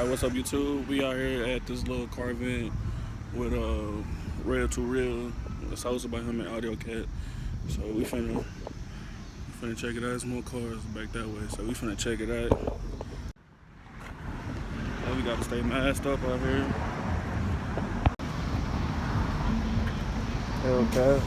Alright, what's up YouTube? We out here at this little car event with Real to Real. It's hosted by him and AudioCat. So we finna check it out. There's more cars back that way. So we finna check it out. And we gotta stay masked up out here. Hellcat.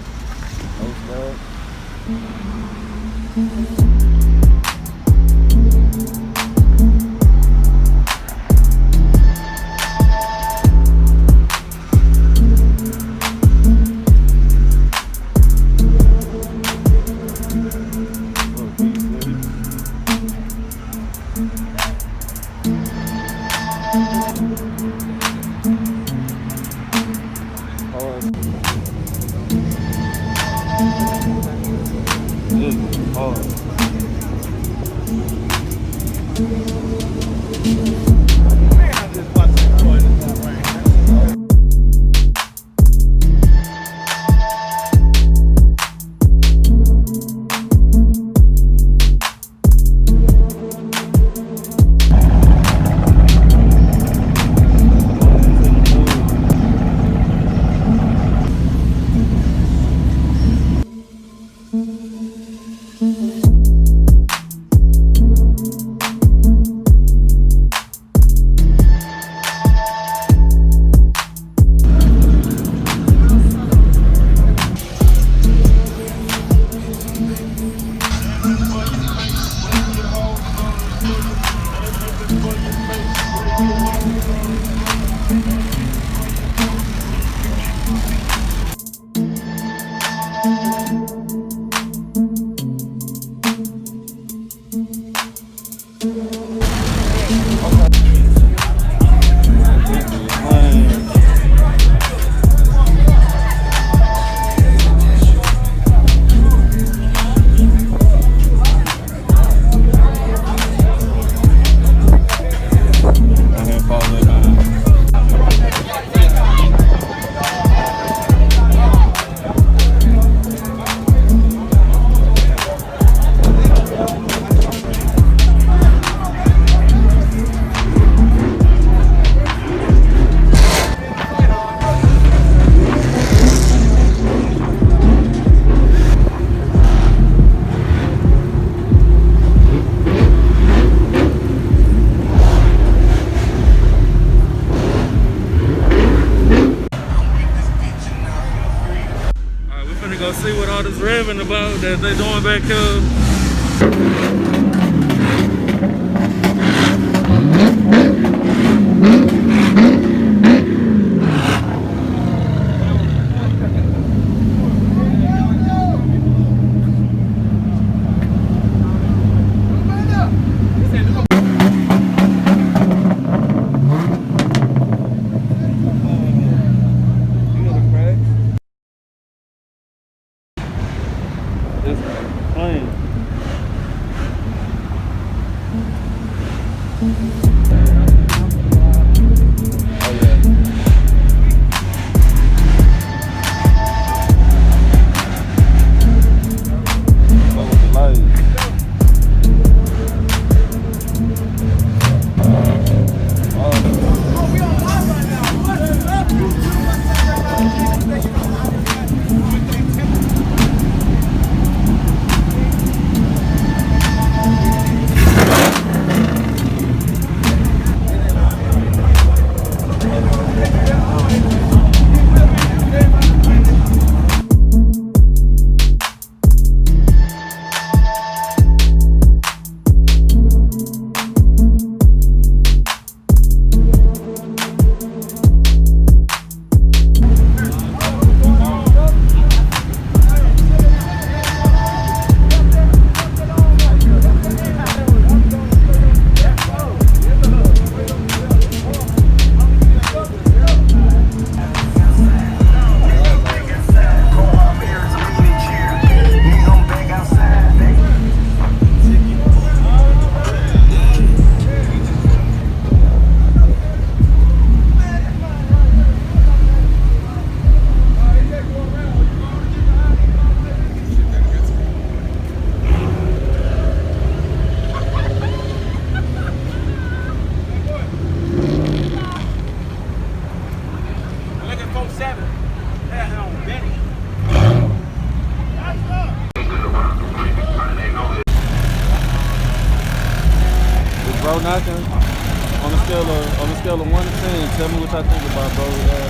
Go see what all this revving about that they doing back here. This plane. knocking. On a scale of 1 to 10, tell me what y'all think about bro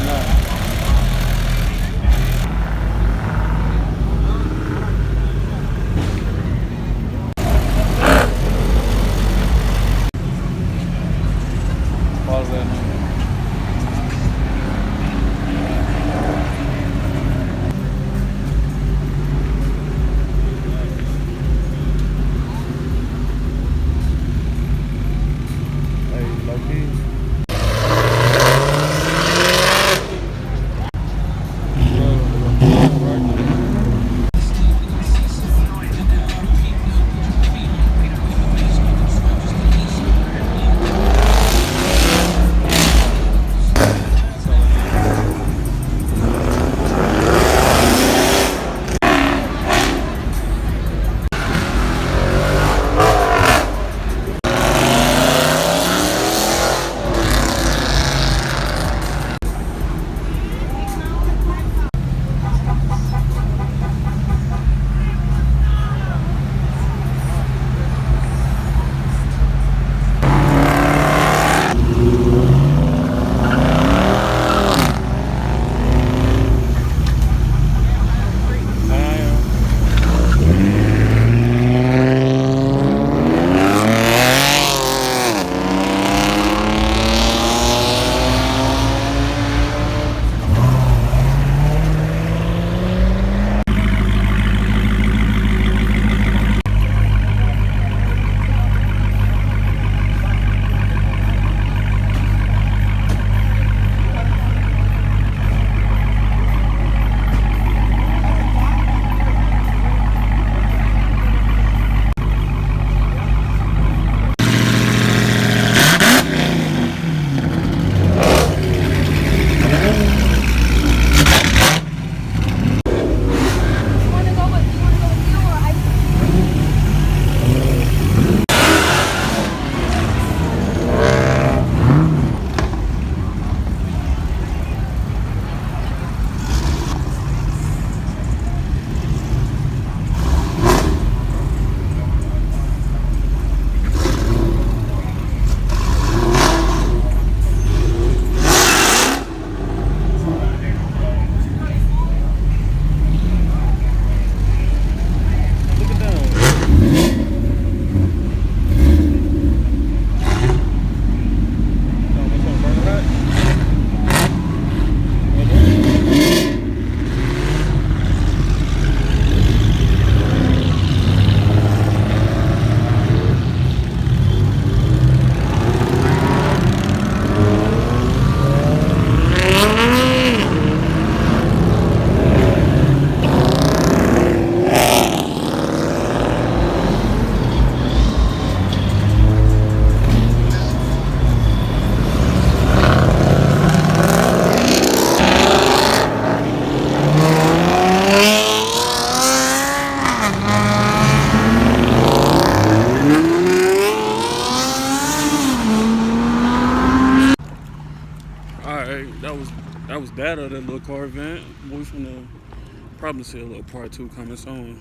knocking. Pause that now. Hey, low key. Alright, that was that of that little car event. We finna probably see a little part 2 coming soon.